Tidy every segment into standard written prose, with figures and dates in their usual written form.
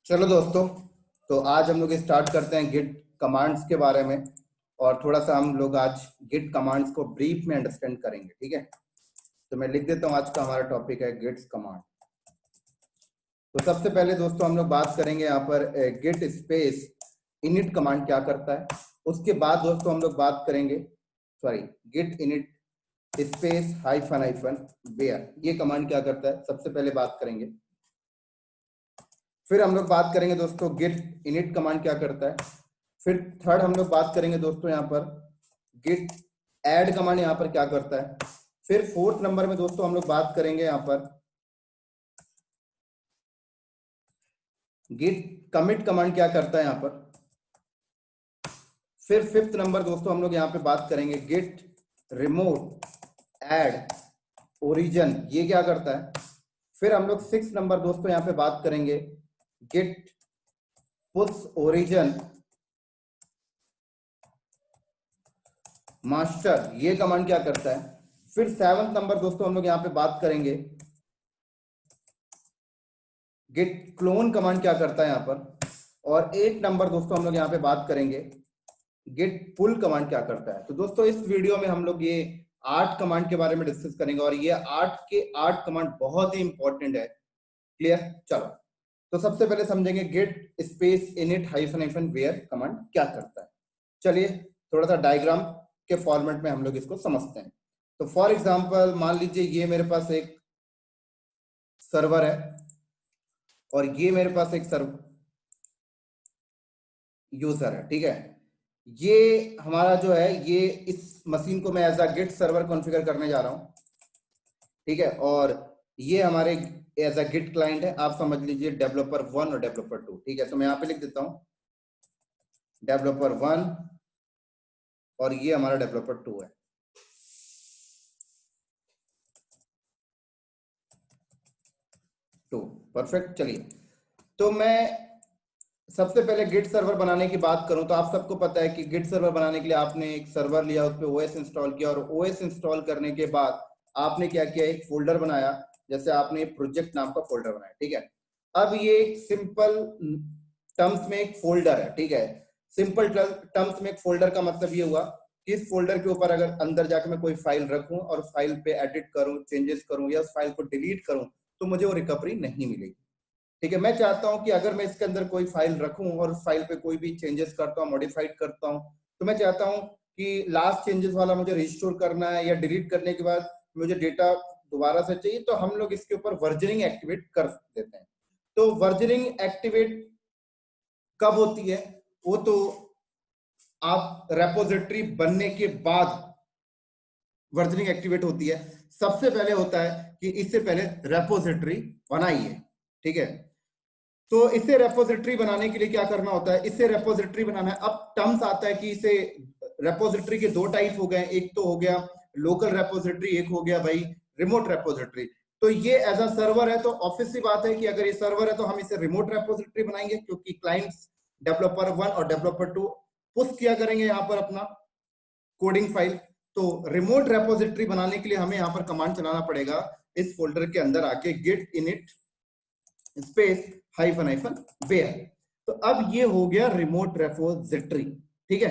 चलो दोस्तों, तो आज हम लोग स्टार्ट करते हैं गिट कमांड्स के बारे में। और थोड़ा सा हम लोग आज गिट कमांड्स को ब्रीफ में अंडरस्टैंड करेंगे। ठीक है, तो मैं लिख देता हूँ, आज का हमारा टॉपिक है गिट्स कमांड। तो सबसे पहले दोस्तों हम लोग बात करेंगे यहाँ पर गिट स्पेस इनिट कमांड क्या करता है। उसके बाद दोस्तों हम लोग बात करेंगे git init space hyphen hyphen where, ये कमांड क्या करता है, सबसे पहले बात करेंगे। फिर हम लोग बात करेंगे दोस्तों गिट इनिट कमांड क्या करता है। फिर थर्ड हम लोग बात करेंगे दोस्तों यहाँ पर गिट ऐड कमांड यहाँ पर क्या करता है। फिर फोर्थ नंबर में दोस्तों हम लोग बात करेंगे यहाँ पर गिट कमिट कमांड क्या करता है यहाँ पर। फिर फिफ्थ नंबर दोस्तों हम लोग यहाँ पे बात करेंगे गिट रिमोट ऐड ओरिजिन, ये क्या करता है। फिर हम लोग सिक्स नंबर दोस्तों यहाँ पे बात करेंगे गिट पुश ओरिजिन मास्टर, ये कमांड क्या करता है। फिर सेवंथ नंबर दोस्तों हम लोग यहाँ पे बात करेंगे गिट क्लोन कमांड क्या करता है यहाँ पर। और 8 नंबर दोस्तों हम लोग यहाँ पे बात करेंगे गिट पुल कमांड क्या करता है। तो दोस्तों इस वीडियो में हम लोग ये 8 कमांड के बारे में डिस्कस करेंगे और ये 8 के 8 कमांड बहुत ही इंपॉर्टेंट है। क्लियर, चलो तो सबसे पहले समझेंगे git space init hyphen hyphen bare command क्या करता है। चलिए थोड़ा सा डायग्राम के फॉर्मेट में हम लोग इसको समझते हैं। तो फॉर एग्जांपल मान लीजिए ये मेरे पास एक सर्वर है और ये मेरे पास एक यूजर है। ठीक है, ये हमारा जो है ये इस मशीन को मैं as a git server configure करने जा रहा हूं। ठीक है, और ये हमारे एज अ गिट क्लाइंट है। आप समझ लीजिए डेवलपर 1 और डेवलपर 2। ठीक है, तो मैं यहाँ पे लिख देता हूं डेवलपर 1 और ये हमारा डेवलपर 2 है। परफेक्ट। चलिए तो मैं सबसे पहले गिट सर्वर बनाने की बात करूं तो आप सबको पता है कि गिट सर्वर बनाने के लिए आपने एक सर्वर लिया, उस पर ओएस इंस्टॉल किया और ओएस इंस्टॉल करने के बाद आपने क्या किया, एक फोल्डर बनाया। जैसे आपने प्रोजेक्ट नाम का फोल्डर बनाया। ठीक है, अब ये एक सिंपल टर्म्स में एक फोल्डर है। ठीक है, सिंपल टर्म्स में एक फोल्डर का मतलब ये हुआ कि इस फोल्डर के ऊपर अगर अंदर जाकर मैं कोई फाइल रखूं और फाइल पे एडिट करूं, चेंजेस करूं या उस फाइल को डिलीट करूं तो मुझे वो रिकवरी नहीं मिलेगी। ठीक है, मैं चाहता हूं कि अगर मैं इसके अंदर कोई फाइल रखूं और फाइल पे कोई भी चेंजेस करता हूं, मॉडिफाइड करता हूं, तो मैं चाहता हूं कि लास्ट चेंजेस वाला मुझे रिस्टोर करना है या डिलीट करने के बाद मुझे डेटा दोबारा से चाहिए, तो हम लोग इसके ऊपर वर्जनिंग एक्टिवेट कर देते हैं। तो वर्जनिंग एक्टिवेट कब होती है, वो तो आप रेपोजिटरी बनने के बाद वर्जनिंग एक्टिवेट होती है। सबसे पहले होता है कि इससे पहले रेपोजिटरी बनाइए। ठीक है, तो इसे रेपोजिटरी बनाने के लिए क्या करना होता है, इसे रेपोजिटरी बनाना है। अब टर्म्स आता है कि इसे रेपोजिटरी के दो टाइप हो गए, एक तो हो गया लोकल रेपोजिटरी, एक हो गया भाई रिमोट रेपोजिटरी। तो ये एज अ सर्वर है तो ऑब्वियस सी बात है कि अगर ये सर्वर है तो हम इसे रिमोट रेपोजिटरी बनाएंगे, क्योंकि क्लाइंट्स डेवलपर 1 और डेवलपर 2 पुश किया करेंगे यहाँ पर अपना कोडिंग फाइल। तो रिमोट रेपोजिटरी बनाने के लिए हमें यहाँ पर कमांड चलाना पड़ेगा इस फोल्डर के अंदर आके git init space hyphen hyphen bare. तो अब ये हो गया रिमोट रेपोजिटरी। ठीक है,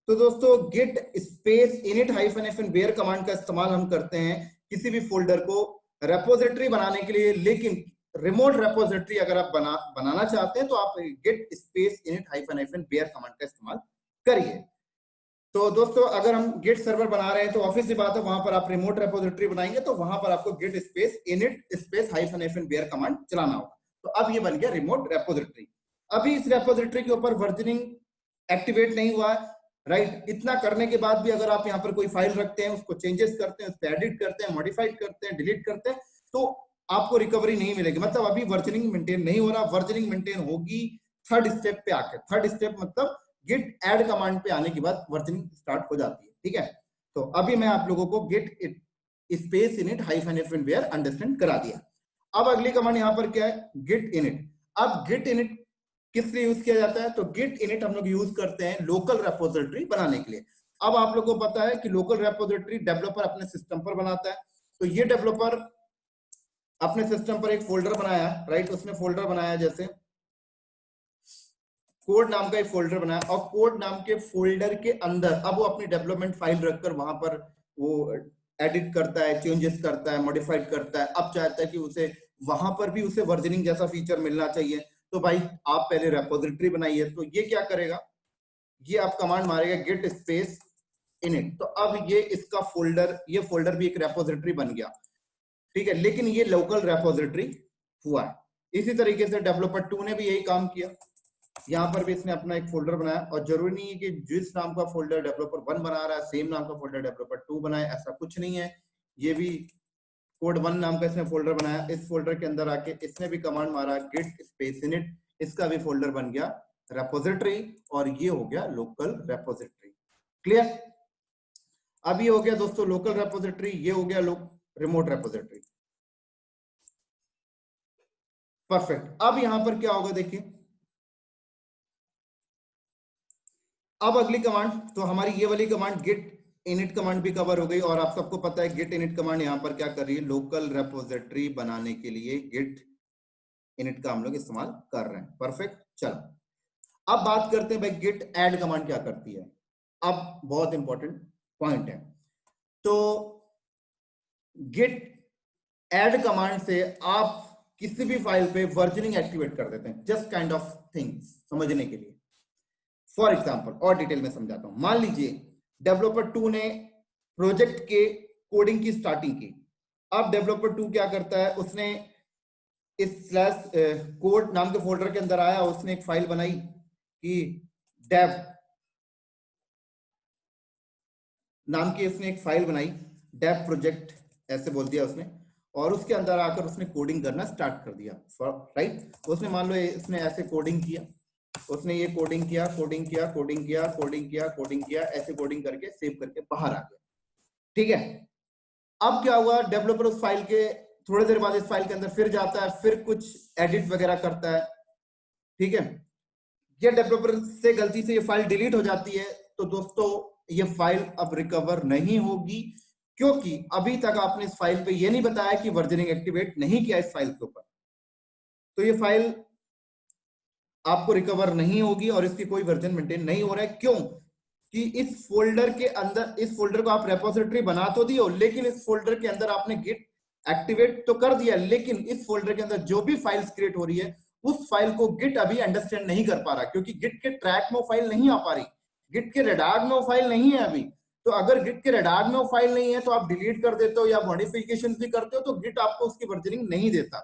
तो दोस्तों git space init hyphen hyphen bare command का इस्तेमाल हम करते हैं किसी भी फोल्डर को रेपोजिटरी बनाने के लिए। लेकिन रिमोट रेपोजिटरी अगर आप बनाना चाहते हैं तो आप git space init hyphen hyphen bare command का इस्तेमाल करिए। तो दोस्तों अगर हम गिट सर्वर बना रहे हैं तो ऑब्वियस सी बात है वहां पर आप रिमोट रेपोजिटरी बनाएंगे तो वहां पर आपको git space init space hyphen hyphen bare command चलाना होगा। तो अब ये बन गया रिमोट रेपोजिटरी। अभी इस रेपोजिटरी के ऊपर वर्जनिंग एक्टिवेट नहीं हुआ है, राइट। इतना करने के बाद भी अगर आप यहाँ पर कोई फाइल रखते हैं, उसको चेंजेस करते हैं, उस पर एडिट करते हैं, मॉडिफाइड करते हैं, डिलीट करते हैं, तो आपको रिकवरी नहीं मिलेगी। मतलब अभी वर्जनिंग मेंटेन नहीं हो रहा। वर्जनिंग मेंटेन होगी थर्ड स्टेप पे आके। थर्ड स्टेप मतलब गिट ऐड कमांड पे आने के बाद वर्जनिंग स्टार्ट हो जाती है। ठीक है, तो अभी मैं आप लोगों को git space init hyphen hyphen bare understand करा दिया। अब अगली कमांड यहाँ पर क्या है, गिट इनिट। अब गिट इनिट किस लिए यूज किया जाता है, तो गिट इनिट हम लोग यूज करते हैं लोकल रेपोजिटरी बनाने के लिए। अब आप लोगों को पता है कि लोकल रेपोजिटरी डेवलपर अपने सिस्टम पर बनाता है। तो ये डेवलपर अपने सिस्टम पर एक फोल्डर बनाया, राइट। उसने फोल्डर बनाया जैसे कोड नाम का एक फोल्डर बनाया और कोड नाम के फोल्डर के अंदर अब वो अपनी डेवलपमेंट फाइल रखकर वहां पर वो एडिट करता है, चेंजेस करता है, मॉडिफाइड करता है। अब चाहता है कि उसे वहां पर भी उसे वर्जनिंग जैसा फीचर मिलना चाहिए, तो भाई आप पहले रेपोजिटरी बनाइए। तो ये क्या करेगा, ये आप कमांड मारेगा गिट स्पेस इनिट, तो अब ये इसका फोल्डर, ये फोल्डर भी एक रेपोजिटरी बन गया, ठीक है, लेकिन ये लोकल रेपोजिटरी हुआ है। इसी तरीके से डेवलपर 2 ने भी यही काम किया, यहाँ पर भी इसने अपना एक फोल्डर बनाया, और जरूरी नहीं है कि जिस नाम का फोल्डर डेवलपर 1 बना रहा है सेम नाम का फोल्डर डेवलपर 2 बनाए, ऐसा कुछ नहीं है। ये भी कोड 1 नाम का इसने फोल्डर बनाया, इस फोल्डर के अंदर आके इसने भी कमांड मारा गिट स्पेस इनिट, इसका भी फोल्डर बन गया रेपोजिटरी, और ये हो गया लोकल रेपोजिटरी। क्लियर? अब ये हो गया दोस्तों लोकल रेपोजिटरी, ये हो गया रिमोट रेपोजिटरी। परफेक्ट। अब यहां पर क्या होगा देखिए, अब अगली कमांड, तो हमारी ये वाली कमांड गिट इनिट कमांड भी कवर हो गई, और आप सबको पता है गिट इनिट कमांड यहां पर क्या कर रही है, लोकल रेपोजिटरी बनाने के लिए गिट इनिट का हम लोग इस्तेमाल कर रहे हैं। परफेक्ट। चलो अब बात करते हैं भाई गिट ऐड कमांड क्या करती है। अब बहुत इंपॉर्टेंट पॉइंट है, तो गिट ऐड कमांड से आप किसी भी फाइल पे वर्जनिंग एक्टिवेट कर देते हैं, जस्ट काइंड ऑफ थिंग्स समझने के लिए। फॉर एग्जाम्पल और डिटेल में समझाता हूं। मान लीजिए डेवलपर 2 ने प्रोजेक्ट के कोडिंग की स्टार्टिंग की। अब डेवलपर 2 क्या करता है, उसने इस स्लैश कोड नाम के फोल्डर के अंदर आया, उसने एक फाइल बनाई कि डेव नाम की, उसने एक फाइल बनाई डेव प्रोजेक्ट ऐसे बोल दिया उसने, और उसके अंदर आकर उसने कोडिंग करना स्टार्ट कर दिया। राइट, उसने मान लो इसने ऐसे कोडिंग किया, उसने ये कोडिंग किया, कोडिंग किया, कोडिंग किया, कोडिंग किया, कोडिंग किया, ऐसे कोडिंग करके सेव करके बाहर आ गया। ठीक है, अब क्या हुआ, डेवलपर उस फाइल के थोड़ी देर बाद इस फाइल के अंदर फिर जाता है, फिर कुछ एडिट वगैरह करता है। ठीक है, ये डेवलपर से गलती से ये फाइल डिलीट हो जाती है, तो दोस्तों ये फाइल अब रिकवर नहीं होगी, क्योंकि अभी तक आपने इस फाइल पे ये नहीं बताया कि वर्जनिंग एक्टिवेट नहीं किया इस फाइल के ऊपर, तो ये फाइल आपको रिकवर नहीं होगी और इसकी कोई वर्जन मेंटेन नहीं हो रहा है। क्यों? कि इस फोल्डर के अंदर, इस फोल्डर को आप रेपोजिटरी बना तो दियो, लेकिन इस फोल्डर के अंदर आपने गिट एक्टिवेट तो कर दिया, लेकिन इस फोल्डर के अंदर जो भी फाइल्स क्रिएट हो रही है उस फाइल को गिट अभी अंडरस्टैंड नहीं कर पा रहा, क्योंकि गिट के ट्रैक में वो फाइल नहीं आ पा रही, गिट के रेडार में वो फाइल नहीं है अभी। तो अगर गिट के रेडार में वो फाइल नहीं है तो आप डिलीट कर देते हो या मॉडिफिकेशन भी करते हो, तो गिट आपको उसकी वर्जनिंग नहीं देता।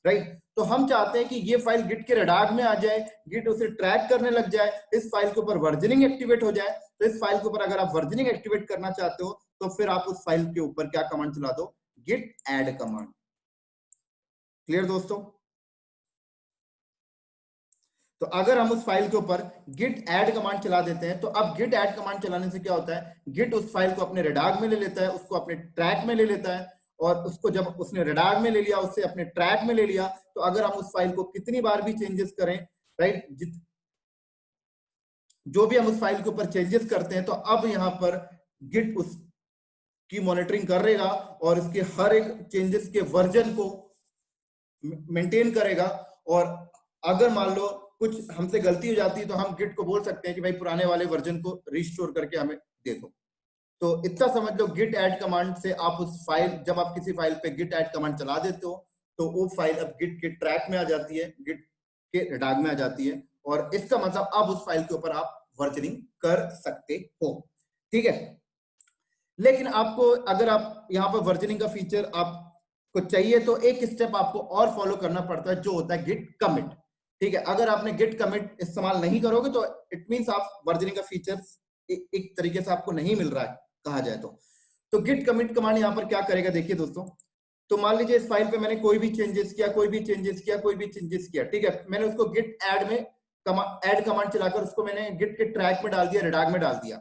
राइट, तो हम चाहते हैं कि ये फाइल गिट के रेडार में आ जाए, गिट उसे ट्रैक करने लग जाए, इस फाइल के ऊपर वर्जनिंग एक्टिवेट हो जाए। तो इस फाइल के ऊपर अगर आप वर्जनिंग एक्टिवेट करना चाहते हो तो फिर आप उस फाइल के ऊपर क्या कमांड चला दो, गिट ऐड कमांड। क्लियर दोस्तों? तो अगर हम उस फाइल के ऊपर गिट ऐड कमांड चला देते हैं, तो अब गिट ऐड कमांड चलाने से क्या होता है, गिट उस फाइल को अपने रेडार में ले लेता है, उसको अपने ट्रैक में ले लेता है, और उसको जब उसने रेडार में ले लिया, उससे अपने ट्रैक में ले लिया, तो अगर हम उस फाइल को कितनी बार भी चेंजेस करें, राइट, जो भी हम उस फाइल के ऊपर चेंजेस करते हैं, तो अब यहां पर गिट उसकी मॉनिटरिंग करेगा और इसके हर एक चेंजेस के वर्जन को मेंटेन करेगा। और अगर मान लो कुछ हमसे गलती हो जाती है तो हम गिट को बोल सकते हैं कि भाई पुराने वाले वर्जन को रिस्टोर करके हमें दे दो। तो इतना समझ लो, गिट ऐड कमांड से आप उस फाइल, जब आप किसी फाइल पे गिट ऐड कमांड चला देते हो तो वो फाइल अब गिट के ट्रैक में आ जाती है, गिट के रेडार में आ जाती है, और इसका मतलब अब उस फाइल के ऊपर आप वर्जनिंग कर सकते हो। ठीक है, लेकिन आपको, अगर आप यहाँ पर वर्जनिंग का फीचर आपको चाहिए तो एक स्टेप आपको और फॉलो करना पड़ता है, जो होता है गिट कमिट। ठीक है, अगर आपने गिट कमिट इस्तेमाल नहीं करोगे तो इट मींस आप वर्जनिंग का फीचर एक तरीके से आपको नहीं मिल रहा है कहा जाए तो गिट कमिट कमांड यहाँ पर क्या करेगा, देखिए दोस्तों। तो मान लीजिए इस फाइल पे मैंने कोई भी चेंजेस किया, कोई भी चेंजेस किया, कोई भी चेंजेस किया, ठीक है, मैंने उसको गिट ऐड में ऐड कमांड चलाकर उसको मैंने गिट के ट्रैक में डाल दिया, रेडार में डाल दिया।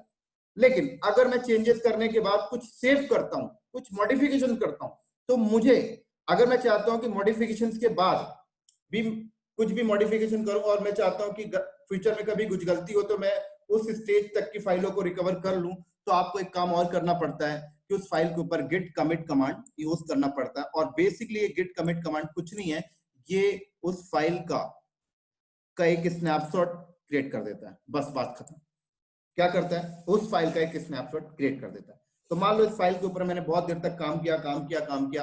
लेकिन अगर मैं चेंजेस करने के बाद कुछ सेव करता हूं, कुछ मॉडिफिकेशन करता हूं, तो मुझे, अगर मैं चाहता हूं कि मॉडिफिकेशन के बाद भी कुछ भी मॉडिफिकेशन करूं और मैं चाहता हूं कि फ्यूचर में कभी कुछ गलती हो तो मैं उस स्टेज तक की फाइलों को रिकवर कर लूं, तो आपको एक काम और करना पड़ता है कि उस फाइल के ऊपर गिट कमिट कमांड यूज करना पड़ता है। और बेसिकली ये गिट कमिट कमांड कुछ नहीं है, ये उस फाइल का एक स्नैपशॉट क्रिएट कर देता है, बस बात खत्म। क्या करता है, उस फाइल का एक स्नैपशॉट क्रिएट कर देता है। तो मान लो इस फाइल के ऊपर मैंने बहुत देर तक काम किया,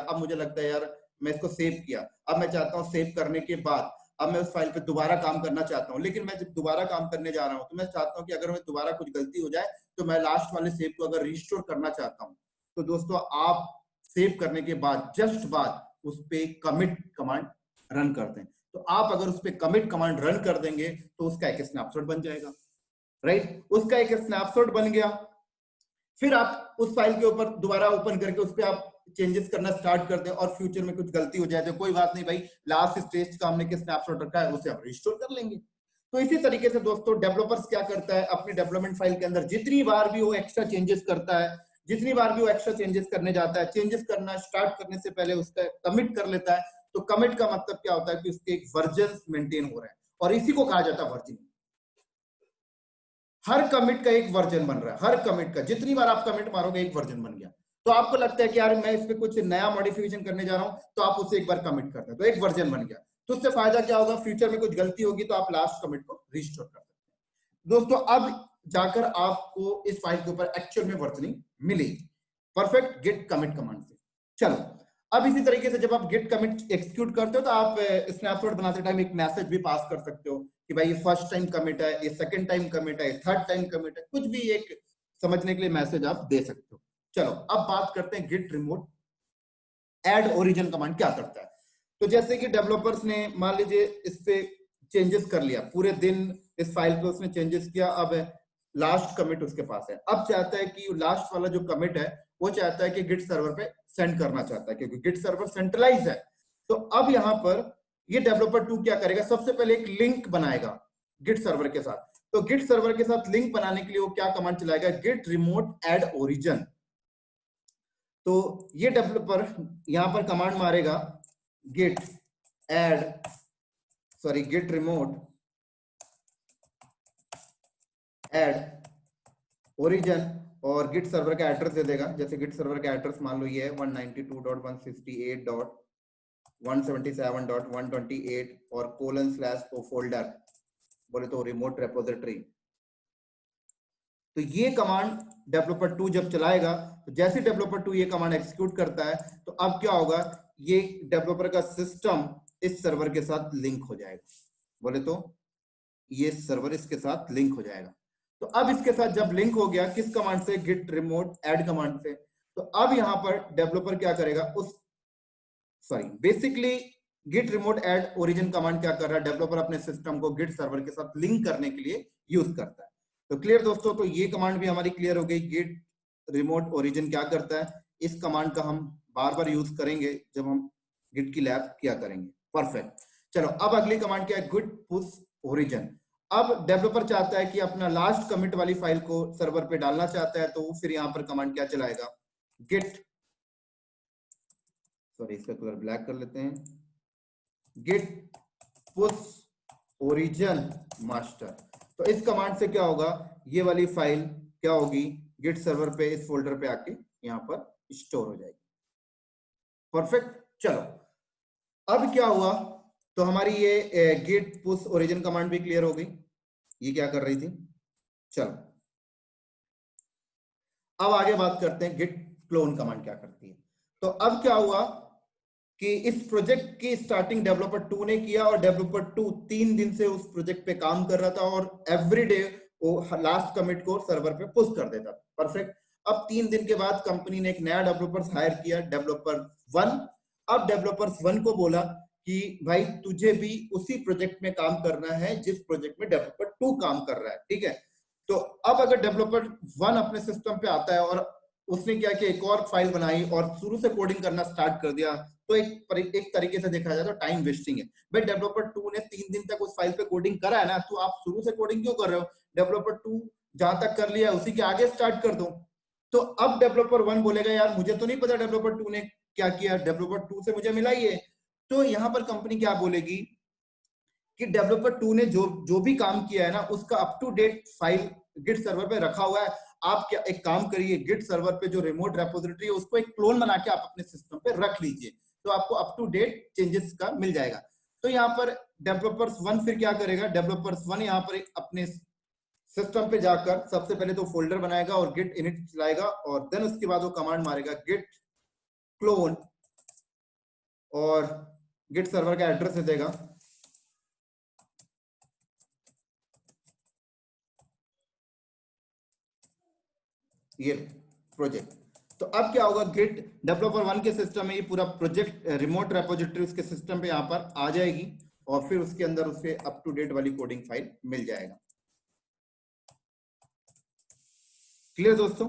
अब मुझे लगता है यार मैं इसको सेव किया, अब मैं चाहता हूँ सेव करने के बाद अब मैं उस फाइल पे दोबारा काम करना चाहता हूँ, लेकिन मैं जब दोबारा काम करने जा रहा हूँ तो मैं चाहता हूँ कि अगर मैं दोबारा कुछ गलती हो जाए तो मैं लास्ट वाले सेव को अगर रिस्टोर करना चाहता हूँ, तो दोस्तों आप सेव करने के बाद जस्ट बाद उस पे कमिट कमांड रन कर दें। तो आप अगर उस पे कमिट कमांड रन कर देंगे तो उसका एक स्नैपशॉट बन जाएगा, राइट। उसका एक स्नैपशॉट बन गया, फिर आप उस फाइल के ऊपर दोबारा ओपन करके उस पे आप चेंजेस करना स्टार्ट कर दें, और फ्यूचर में कुछ गलती हो जाए तो कोई बात नहीं भाई, लास्ट स्टेज का हमने स्नैपशॉट रखा है उसे आप रिस्टोर कर लेंगे। तो इसी तरीके से दोस्तों डेवलपर्स क्या करता है, अपनी डेवलपमेंट फाइल के अंदर जितनी बार भी वो एक्स्ट्रा चेंजेस करता है, जितनी बार भी वो एक्स्ट्रा चेंजेस करने जाता है, चेंजेस करना स्टार्ट करने से पहले उसका कमिट कर लेता है। तो कमिट का मतलब क्या होता है कि उसके एक वर्जन मेंटेन हो रहे हैं, और इसी को कहा जाता है वर्जन। हर कमिट का एक वर्जन बन रहा है, हर कमिट का जितनी बार आप कमिट मारोगे एक वर्जन बन गया। तो आपको लगता है कि यार मैं इस पे कुछ नया मॉडिफिकेशन करने जा रहा हूं, तो आप उसे एक बार कमिट करते हैं तो एक वर्जन बन गया। तो उससे फायदा क्या होगा, फ्यूचर में कुछ गलती होगी तो आप लास्ट कमिट को रिस्टोर कर सकते हैं। दोस्तों अब जाकर आपको इस फाइल के ऊपर एक्चुअल में वर्जनिंग मिलेगी, परफेक्ट गेट कमिट कमांड से। चलो अब इसी तरीके से जब आप गेट कमिट एक्सिक्यूट करते हो तो आप स्नैपशॉट बनाते टाइम एक मैसेज भी पास कर सकते हो कि भाई ये फर्स्ट टाइम कमिट है, ये सेकंड टाइम कमिट है, ये थर्ड टाइम कमिट है, कुछ भी एक समझने के लिए मैसेज आप दे सकते हो। चलो अब बात करते हैं git remote add origin command क्या करता है। तो जैसे कि डेवलपर्स ने मान लीजिए इस पे चेंजेस कर लिया, पूरे दिन इस फाइल पे उसने चेंजेस किया, अब लास्ट कमिट उसके पास है, अब चाहता है कि लास्ट वाला जो कमिट है वो चाहता है कि गिट सर्वर पे सेंड करना चाहता है, क्योंकि गिट सर्वर सेंट्रलाइज है। तो अब यहां पर ये डेवलपर 2 क्या करेगा, सबसे पहले एक लिंक बनाएगा गिट सर्वर के साथ। तो गिट सर्वर के साथ लिंक बनाने के लिए वो क्या कमांड चलाएगा, गिट रिमोट एड ओरिजिन। तो ये डेवलपर यहां पर कमांड मारेगा गिट रिमोट एड ओरिजिन, और गिट सर्वर का एड्रेस दे देगा। जैसे गिट सर्वर का एड्रेस मान लो ये है 192.168.177.128 और :o फोल्डर, बोले तो रिमोट रेपोजिटरी। तो ये कमांड डेवलपर 2 जब चलाएगा, तो जैसे डेवलपर 2 ये कमांड एग्जीक्यूट करता है तो अब क्या होगा, ये डेवलपर का सिस्टम इस सर्वर के साथ लिंक हो जाएगा, बोले तो ये सर्वर इसके साथ लिंक हो जाएगा। तो अब इसके साथ जब लिंक हो गया, किस कमांड से, गिट रिमोट एड कमांड से, तो अब यहां पर डेवलपर क्या करेगा, basically git remote add origin command क्या कर रहा है, डेवलपर अपने सिस्टम को गिट सर्वर के साथ लिंक करने के लिए यूज करता है। तो क्लियर दोस्तों, तो ये कमांड भी हमारी क्लियर हो गई, गिट रिमोट ओरिजिन क्या करता है। इस कमांड का हम बार बार यूज करेंगे जब हम गिट की लैब किया करेंगे, परफेक्ट। चलो अब अगली कमांड क्या है, गिट पुश ओरिजिन। अब डेवलपर चाहता है कि अपना लास्ट कमिट वाली फाइल को सर्वर पे डालना चाहता है, तो फिर यहां पर कमांड क्या चलाएगा, इसका कलर ब्लैक कर लेते हैं, गिट पुश ओरिजिन मास्टर। तो इस कमांड से क्या होगा, ये वाली फाइल क्या होगी, गिट सर्वर पे इस फोल्डर पे आके यहां पर स्टोर हो जाएगी, परफेक्ट। चलो अब क्या हुआ, तो हमारी ये गिट पुश ओरिजिन कमांड भी क्लियर हो गई, ये क्या कर रही थी। चलो अब आगे बात करते हैं गिट क्लोन कमांड क्या करती है। तो अब क्या हुआ कि इस प्रोजेक्ट की स्टार्टिंग डेवलपर 2 ने किया, और डेवलपर 2 3 दिन से उस प्रोजेक्ट पे काम कर रहा था, और एवरीडे वो लास्ट कमिट को सर्वर पे पुश कर देता था, परफेक्ट। अब 3 दिन के बाद कंपनी ने एक नया डेवलपर हायर किया, डेवलपर 1। अब डेवलपर 1 को बोला कि भाई तुझे भी उसी प्रोजेक्ट में काम करना है जिस प्रोजेक्ट में डेवलपर 2 काम कर रहा है, ठीक है। तो अब अगर डेवलपर 1 अपने सिस्टम पे आता है और उसने क्या किया, एक और फाइल बनाई और शुरू से कोडिंग करना स्टार्ट कर दिया, तो एक तरीके से देखा जाए तो टाइम वेस्टिंग है। भाई डेवलपर 2 ने 3 दिन तक उस फाइल पे कोडिंग करा है ना, तो आप शुरू से कोडिंग क्यों कर रहे हो, डेवलपर 2 जहां तक कर लिया उसी के आगे स्टार्ट कर दो। तो अब डेवलपर 1 बोलेगा यार मुझे तो नहीं पता डेवलपर 2 ने क्या किया, डेवलपर 2 से मुझे मिला ही है। तो यहां पर कंपनी क्या बोलेगी कि डेवलपर 2 ने जो भी काम किया है ना, उसका up to date file git server पे रखा हुआ है। आप क्या एक काम करिए, गिट सर्वर पे जो रिमोट रेपोजिटरी है उसको एक क्लोन बना के आप अपने सिस्टम पे रख लीजिए, तो आपको अप टू डेट चेंजेस का मिल जाएगा। तो यहाँ पर डेवलपर्स वन फिर क्या करेगा, डेवलपर्स वन यहाँ पर अपने सिस्टम पे जाकर सबसे पहले तो फोल्डर बनाएगा और गिट इनिट चलाएगा और देन उसके बाद वो कमांड मारेगा गिट क्लोन और गिट सर्वर का एड्रेस दे देगा, ये प्रोजेक्ट। तो अब क्या होगा, गिट डेवलपर वन के सिस्टम में ये पूरा प्रोजेक्ट रिमोट रेपोजिटरी उसके सिस्टम पे यहाँ पर आ जाएगी और फिर उसके अंदर उसके अप टू डेट वाली कोडिंग फाइल मिल जाएगा। क्लियर दोस्तों?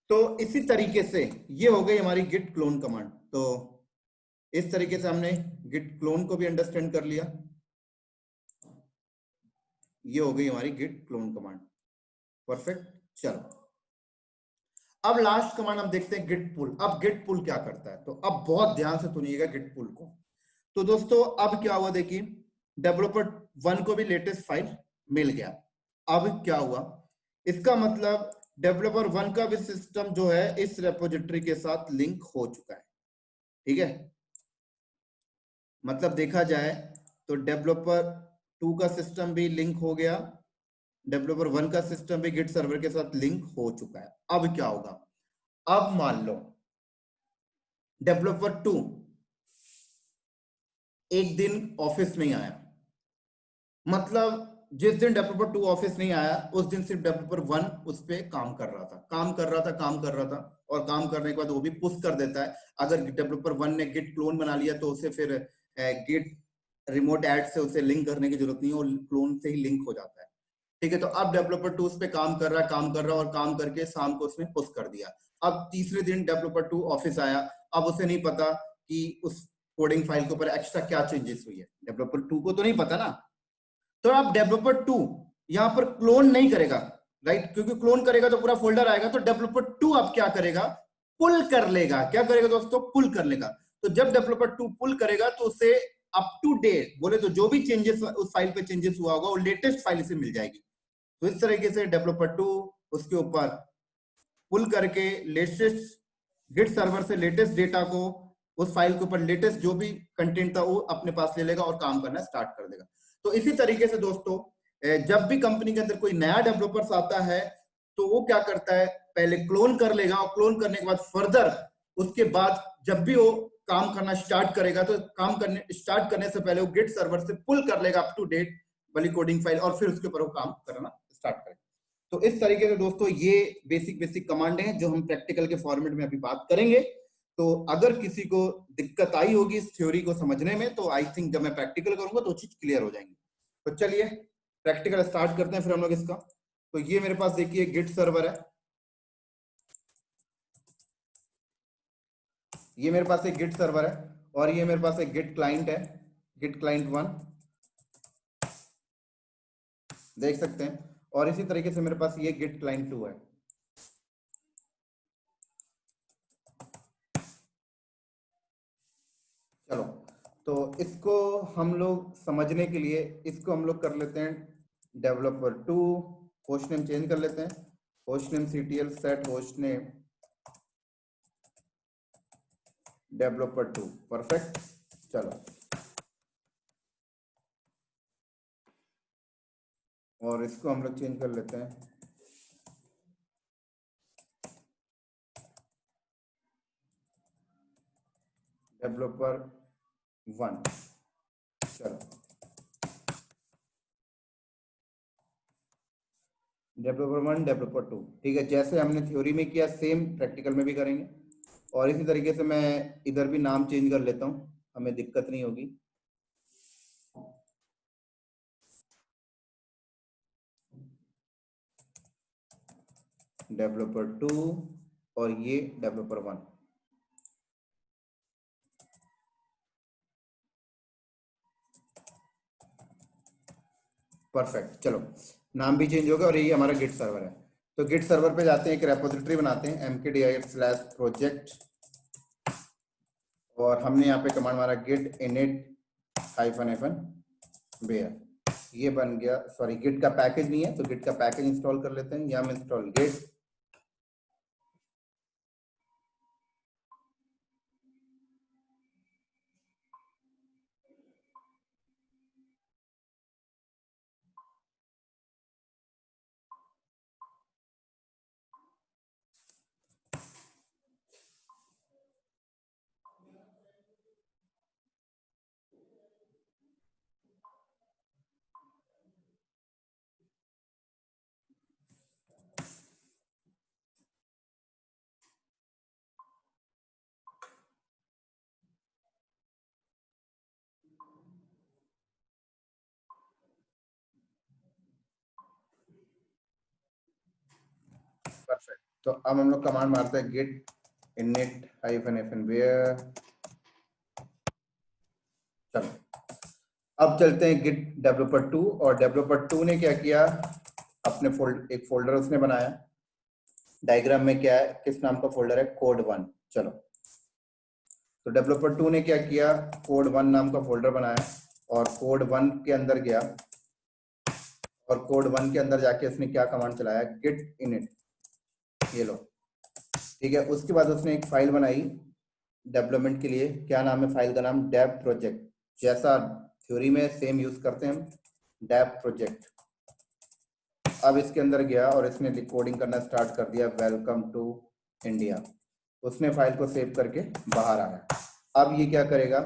तो इसी तरीके से ये हो गई हमारी गिट क्लोन कमांड। तो इस तरीके से हमने गिट क्लोन को भी अंडरस्टैंड कर लिया। ये हो गई हमारी गिट क्लोन कमांड। परफेक्ट। चलो अब लास्ट कमांड हम देखते हैं गिट पुल। अब गिट पुल क्या करता है, तो अब बहुत ध्यान से सुनिएगा गिट पुल को। तो दोस्तों अब क्या हुआ, देखिए डेवलपर वन को भी लेटेस्ट फाइल मिल गया। अब क्या हुआ, इसका मतलब डेवलपर वन का भी सिस्टम जो है इस रेपोजिटरी के साथ लिंक हो चुका है। ठीक है, मतलब देखा जाए तो डेवलपर टू का सिस्टम भी लिंक हो गया, डेवलपर वन का सिस्टम भी गिट सर्वर के साथ लिंक हो चुका है। अब क्या होगा, अब मान लो डेवलपर टू एक दिन ऑफिस नहीं आया, मतलब जिस दिन डेवलपर टू ऑफिस नहीं आया उस दिन सिर्फ डेवलपर वन उस पर काम कर रहा था, और काम करने के बाद वो भी पुश कर देता है। अगर डेवलपर वन ने गिट क्लोन बना लिया तो उसे फिर गिट रिमोट ऐड से उसे लिंक करने की जरूरत नहीं है, वो क्लोन से ही लिंक हो जाता है। ठीक है, तो अब डेवलपर टू उस पर काम कर रहा है और काम करके शाम को उसने पुश कर दिया। अब तीसरे दिन डेवलपर टू ऑफिस आया, अब उसे नहीं पता कि उस कोडिंग फाइल के ऊपर एक्स्ट्रा क्या चेंजेस हुई है, डेवलपर टू को तो नहीं पता ना। तो अब डेवलपर टू यहां पर क्लोन नहीं करेगा, राइट, क्योंकि क्लोन करेगा तो पूरा फोल्डर आएगा। तो डेवलपर टू अब क्या करेगा, पुल कर लेगा। क्या करेगा दोस्तों, पुल कर लेगा। तो जब डेवलपर टू पुल करेगा तो उसे अप टू डेट बोले तो जो भी चेंजेस उस फाइल पे चेंजेस हुआ होगा वो लेटेस्ट फाइल से मिल जाएगी। तो इस तरीके से डेवलपर टू उसके ऊपर पुल करके लेटेस्ट गिट सर्वर से लेटेस्ट डेटा को उस फाइल के ऊपर लेटेस्ट जो भी कंटेंट था वो अपने पास ले लेगा और काम करना स्टार्ट कर देगा। तो इसी तरीके से दोस्तों जब भी कंपनी के अंदर कोई नया डेवलपर्स आता है तो वो क्या करता है, पहले क्लोन कर लेगा और क्लोन करने के बाद फर्दर उसके बाद जब भी वो काम करना स्टार्ट करेगा तो काम करने स्टार्ट करने से पहले वो गिट सर्वर से पुल कर लेगा अप टू डेट वाली कोडिंग फाइल और फिर उसके ऊपर वो काम करना स्टार्ट करेगा। तो इस तरीके से दोस्तों ये बेसिक बेसिक कमांड हैं जो हम प्रैक्टिकल के फॉर्मेट में अभी बात करेंगे। तो अगर किसी को दिक्कत आई होगी इस थ्योरी को समझने में तो आई थिंक जब मैं प्रैक्टिकल करूंगा तो चीज क्लियर हो जाएंगी। तो चलिए प्रैक्टिकल स्टार्ट करते हैं फिर हम लोग इसका। तो ये मेरे पास देखिए गिट सर्वर है, ये मेरे पास एक गिट सर्वर है और ये मेरे पास एक गिट क्लाइंट है, गिट क्लाइंट वन देख सकते हैं। और इसी तरीके से मेरे पास ये गिट क्लाइंट टू है। चलो तो इसको हम लोग समझने के लिए इसको हम लोग कर लेते हैं developer two, host name change कर लेते हैं, host name ctl set host name developer two. Perfect. चलो और इसको हम लोग चेंज कर लेते हैं डेवलपर वन। चलो डेवलपर वन डेवलपर टू, ठीक है, जैसे हमने थ्योरी में किया सेम प्रैक्टिकल में भी करेंगे। और इसी तरीके से मैं इधर भी नाम चेंज कर लेता हूँ, हमें दिक्कत नहीं होगी। डेवलपर टू और ये डेवलपर वन। परफेक्ट। चलो नाम भी चेंज हो गया और ये हमारा गिट सर्वर है। तो गिट सर्वर पे जाते हैं, एक रेपोजिटरी बनाते हैं mkdir/project और हमने यहाँ पे कमांड मारा गिट init --- ये बन गया। सॉरी गिट का पैकेज नहीं है तो गिट का पैकेज इंस्टॉल कर लेते हैं। यम इंस्टॉल गिट परफेक्ट। तो अब हम लोग कमांड मारते हैं git init -fn where। चलो अब चलते हैं git developer 2, और developer 2 ने क्या किया, अपने एक फोल्डर उसने बनाया। डायग्राम में क्या है, किस नाम का फोल्डर है, code1। चलो तो डेवलपर 2 ने क्या किया, code1 नाम का फोल्डर बनाया और code1 के अंदर गया, और code1 के अंदर जाके उसने क्या कमांड चलाया, git init, ये लो, ठीक है। उसके बाद उसने एक फाइल बनाई डेवलपमेंट के लिए। क्या नाम है फाइल का नाम, डेव प्रोजेक्ट। जैसा थ्योरी में सेम यूज करते हैं हम, डेव प्रोजेक्ट। अब इसके अंदर गया और इसने कोडिंग करना स्टार्ट कर दिया, वेलकम टू इंडिया। उसने फाइल को सेव करके बाहर आया। अब ये क्या करेगा,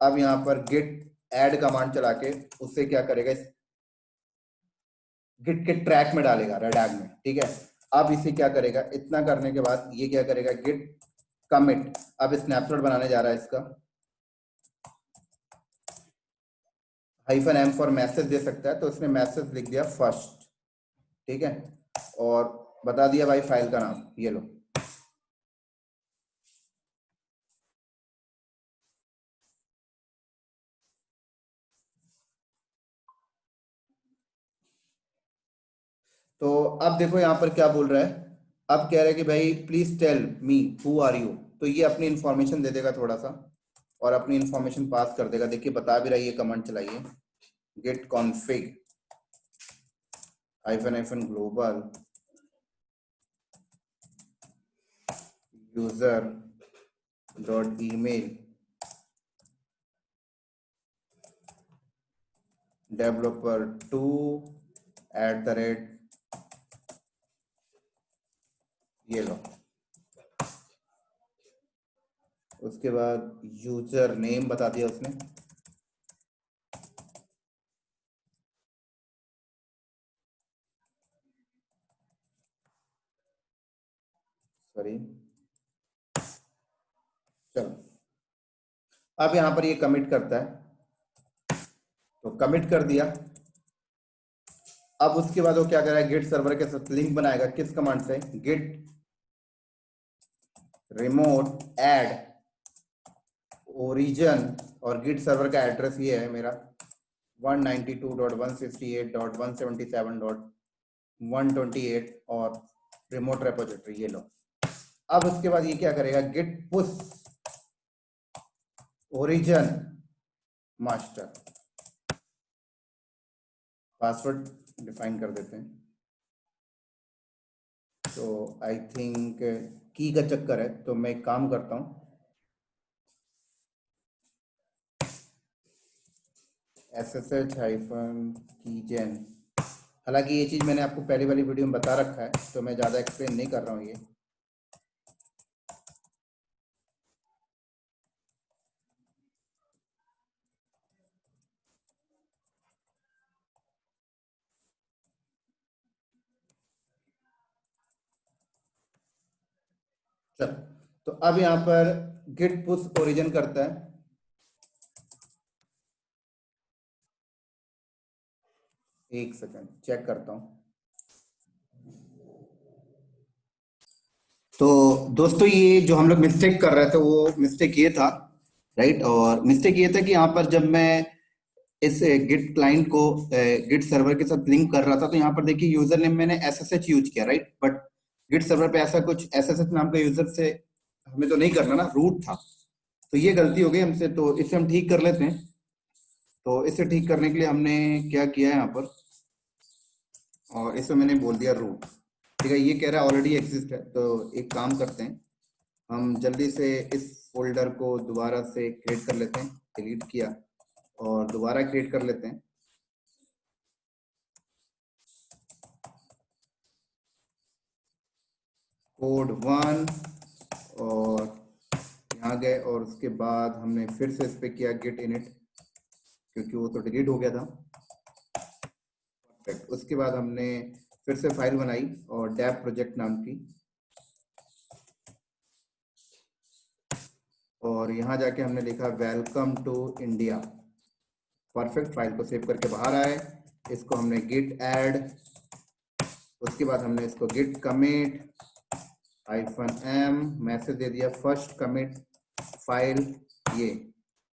अब यहाँ पर गिट ऐड कमांड चला के उससे क्या करेगा, गिट के ट्रैक में डालेगा, रेडैग में, ठीक है। अब इसे क्या करेगा, इतना करने के बाद ये क्या करेगा, गिट कमिट। अब स्नैपशॉट बनाने जा रहा है इसका, -m फॉर मैसेज दे सकता है, तो उसने मैसेज लिख दिया फर्स्ट, ठीक है, और बता दिया भाई फाइल का नाम, ये लो। तो अब देखो यहाँ पर क्या बोल रहा है, अब कह रहा है कि भाई please tell me who are you. तो ये अपनी इंफॉर्मेशन दे देगा थोड़ा सा, और अपनी इंफॉर्मेशन पास कर देगा। देखिए बता भी रही है, कमांड चलाइए, git config --- global user dot email developer2 @ ये लो। उसके बाद यूजर नेम बता दिया उसने, सॉरी। चलो अब यहां पर ये कमिट करता है, तो कमिट कर दिया। अब उसके बाद वो क्या करेगा, गिट सर्वर के साथ लिंक बनाएगा, किस कमांड से, गिट रिमोट ऐड ओरिजिन, और गिट सर्वर का एड्रेस ये है मेरा 192.168.177.128 और रिमोट रेपोजिटरी, ये लो। अब उसके बाद ये क्या करेगा, git push origin master, password define कर देते हैं। तो आई थिंक की का चक्कर है, तो मैं एक काम करता हूं, SSH-keygen। हालांकि ये चीज मैंने आपको पहली वाली वीडियो में बता रखा है, तो मैं ज्यादा एक्सप्लेन नहीं कर रहा हूँ ये। चलो तो अब यहाँ पर गिट पुश ओरिजिन करता है। एक सेकंड चेक करता हूं। तो दोस्तों ये जो हम लोग मिस्टेक कर रहे थे, वो मिस्टेक ये था, राइट। और मिस्टेक ये था कि यहाँ पर जब मैं इस गिट क्लाइंट को गिट सर्वर के साथ लिंक कर रहा था, तो यहाँ पर देखिए यूजर नेम मैंने SSH यूज किया, राइट। बट गिट सर्वर पे ऐसा कुछ SSH नाम का यूजर से हमें तो नहीं करना ना, रूट था। तो ये गलती हो गई हमसे, तो इसे हम ठीक कर लेते हैं। तो इसे ठीक करने के लिए हमने क्या किया है यहाँ पर, और इसे मैंने बोल दिया रूट, ठीक है। ये कह रहा है ऑलरेडी एग्जिस्ट है, तो एक काम करते हैं, हम जल्दी से इस फोल्डर को दोबारा से क्रिएट कर लेते हैं। डिलीट किया और दोबारा क्रिएट कर लेते हैं। code1 और यहाँ गए, और उसके बाद हमने फिर से इस पे किया git init, क्योंकि वो तो डिलीट हो गया था। परफेक्ट। उसके बाद हमने फिर से फाइल बनाई और डेव प्रोजेक्ट नाम की, और यहाँ जाके हमने लिखा welcome to India. Perfect. File को सेव करके बाहर आए, इसको हमने गिट ऐड उसके बाद हमने इसको गिट कमिट -m मैसेज दे दिया फर्स्ट कमिट फाइल ये।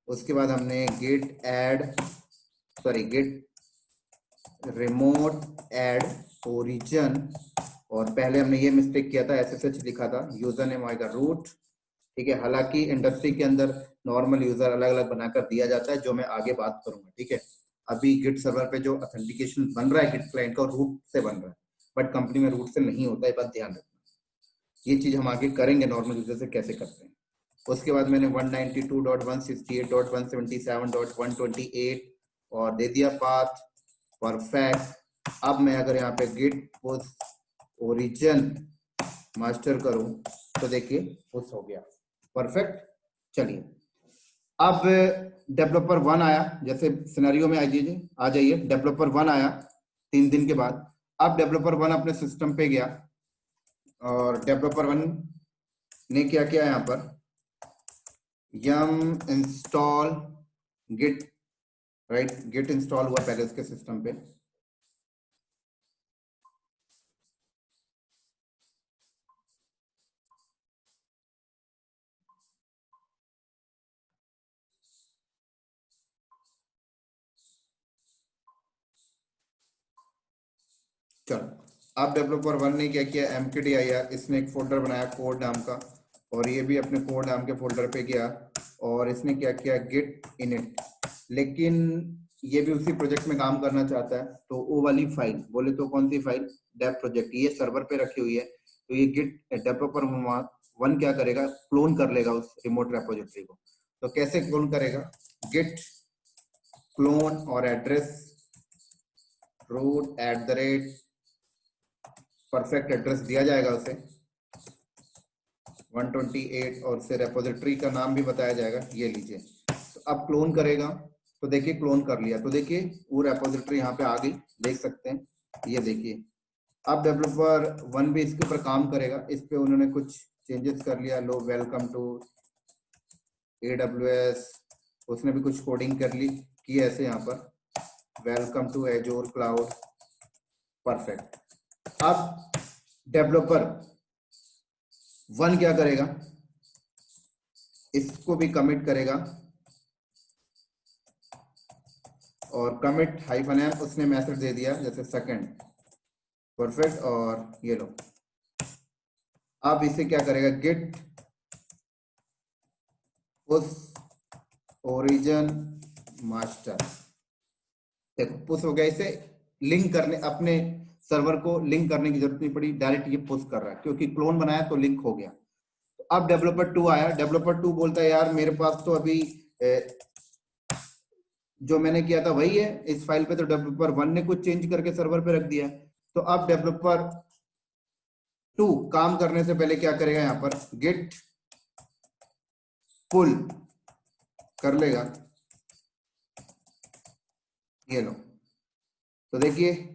उसके बाद हमने गिट रिमोट ऐड ओरिजिन, और पहले हमने ये मिस्टेक किया था, SSH लिखा था, यूजर नेम आएगा रूट। ठीक है, हालांकि इंडस्ट्री के अंदर नॉर्मल यूजर अलग अलग बनाकर दिया जाता है, जो मैं आगे बात करूंगा। ठीक है, अभी गिट सर्वर पे जो ऑथेंटिकेशन बन रहा है गिट क्लाइंट का रूट से बन रहा है, बट कंपनी में रूट से नहीं होता है, बात ध्यान रखना। ये चीज हम आगे करेंगे नॉर्मल यूजर से कैसे करते हैं। उसके बाद मैंने 192.168.177.128 और दे दिया पाथ, परफेक्ट। अब मैं अगर यहाँ पे गिट पुश ओरिजिन मास्टर करूं तो देखिए पुश हो गया, परफेक्ट। चलिए अब डेवलपर 1 आया, जैसे सिनेरियो में आ जाइए, डेवलपर 1 आया 3 दिन के बाद। अब डेवलपर 1 अपने सिस्टम पे गया और डेवलपर 1 ने क्या किया, यहाँ पर yum install git, right, git install हुआ पहले उसके सिस्टम पे। चलो अब डेवलपर 1 ने क्या किया, mkdir, इसने एक फोल्डर बनाया कोड नाम का, और ये भी अपने कोड नाम के फोल्डर पे गया और इसने क्या किया, गिट इनिट। लेकिन ये भी उसी प्रोजेक्ट में काम करना चाहता है, तो वो वाली फाइल बोले तो कौन सी फाइल, डेव प्रोजेक्ट, ये सर्वर पे रखी हुई है। तो ये गिट डेवलपर 1 क्या करेगा, क्लोन कर लेगा उस रिमोट रेपोजिटरी को। तो कैसे क्लोन करेगा, गिट क्लोन और एड्रेस रूट @ परफेक्ट एड्रेस दिया जाएगा उसे 128, और उसे रेपोजिटरी का नाम भी बताया जाएगा, ये लीजिए। तो अब क्लोन करेगा, तो देखिए क्लोन कर लिया, तो देखिए वो रेपोजिटरी यहाँ पे आ गई, देख सकते हैं, ये देखिए। अब डेवलपर 1 भी इसके ऊपर काम करेगा, इस पे उन्होंने कुछ चेंजेस कर लिया, लो वेलकम टू AWS, उसने भी कुछ कोडिंग कर ली की ऐसे यहाँ पर welcome to Azure cloud, perfect. अब डेवलपर 1 क्या करेगा, इसको भी कमिट करेगा, और कमिट -m उसने मैसेज दे दिया जैसे सेकंड, परफेक्ट, और ये लो। अब इसे क्या करेगा, गिट पुश ओरिजिन मास्टर, देखो पुश हो गया, इसे लिंक करने, अपने सर्वर को लिंक करने की जरूरत नहीं पड़ी, डायरेक्ट ये पुश कर रहा है क्योंकि क्लोन बनाया तो लिंक हो गया। तो अब डेवलपर 2 आया, डेवलपर 2 बोलता है यार मेरे पास तो अभी जो मैंने किया था वही है इस फाइल पे, तो डेवलपर 1 ने कुछ चेंज करके सर्वर पे रख दिया है। तो अब डेवलपर 2 काम करने से पहले क्या करेगा, यहाँ पर गिट पुल कर लेगा, ये लो। तो देखिए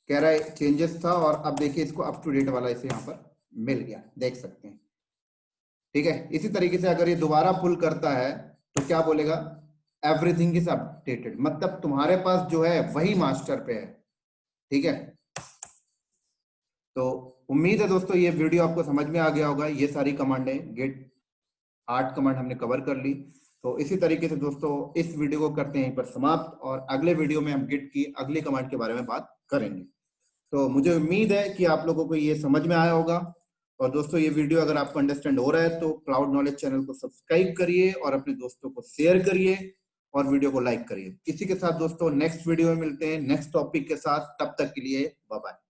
कह रहा है चेंजेस था, और अब देखिए इसको अप टू डेट वाला इसे यहाँ पर मिल गया, देख सकते हैं। ठीक है, इसी तरीके से अगर ये दोबारा पुल करता है तो क्या बोलेगा, एवरीथिंग इज अपडेटेड, मतलब तुम्हारे पास जो है वही मास्टर पे है। ठीक है, तो उम्मीद है दोस्तों ये वीडियो आपको समझ में आ गया होगा। ये सारी कमांडें, गिट 8 कमांड हमने कवर कर ली। तो इसी तरीके से दोस्तों इस वीडियो को करते हैं यहीं पर समाप्त, और अगले वीडियो में हम गिट की अगली कमांड के बारे में बात करेंगे। तो मुझे उम्मीद है कि आप लोगों को ये समझ में आया होगा। और दोस्तों ये वीडियो अगर आपको अंडरस्टैंड हो रहा है तो क्लाउड नॉलेज चैनल को सब्सक्राइब करिए और अपने दोस्तों को शेयर करिए और वीडियो को लाइक करिए। इसी के साथ दोस्तों नेक्स्ट वीडियो में मिलते हैं नेक्स्ट टॉपिक के साथ, तब तक के लिए बाय बाय।